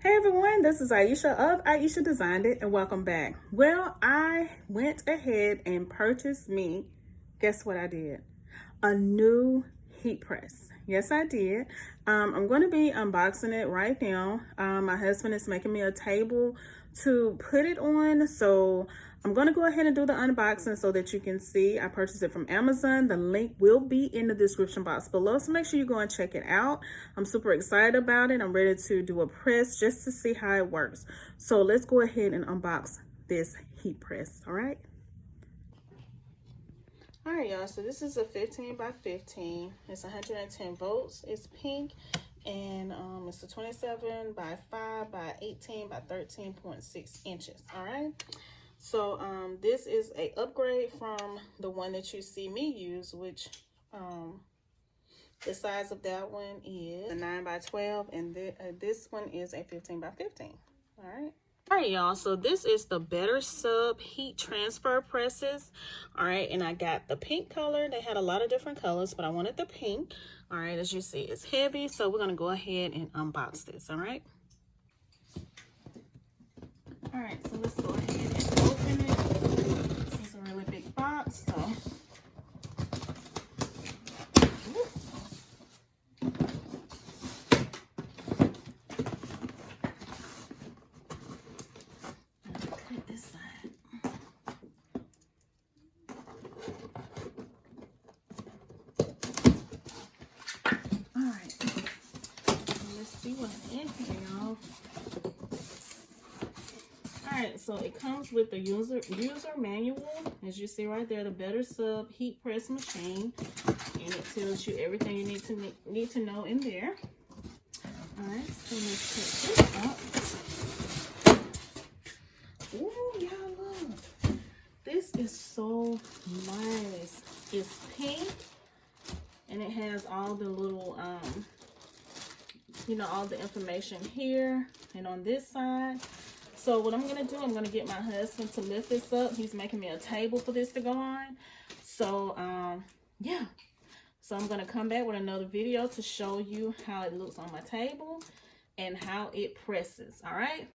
Hey everyone, this is Ieasha of Ieasha Designed It, and welcome back. Well, I went ahead and purchased me, guess what I did? A new heat press. Yes, I did. I'm going to be unboxing it right now. My husband is making me a table to put it on, so I'm going to go ahead and do the unboxing so that you can see. I purchased it from Amazon. The link will be in the description box below, so make sure you go and check it out. I'm super excited about it. I'm ready to do a press just to see how it works. So let's go ahead and unbox this heat press, all right? All right, y'all, so this is a 15 by 15. It's 110 volts. It's pink, and it's a 27 by 5 by 18 by 13.6 inches. All right, so this is a upgrade from the one that you see me use, which the size of that one is a 9 by 12, and this one is a 15 by 15. All right. All right, y'all, so this is the BetterSub heat transfer presses. All right, and I got the pink color. They had a lot of different colors, but I wanted the pink. All right, as you see, it's heavy, so we're gonna go ahead and unbox this. All right. All right, so let's go ahead and open it. This is a really big box, so. See what's in here, y'all. Alright, so it comes with the user manual, as you see right there, the BetterSub heat press machine, and it tells you everything you need to know in there. Alright, so let's pick this up. Ooh, y'all look. This is so nice. It's pink, and it has all the little you know, all the information here and on this side. So what I'm gonna do, I'm gonna get my husband to lift this up. He's making me a table for this to go on. So yeah, so I'm gonna come back with another video to show you how it looks on my table and how it presses. All right,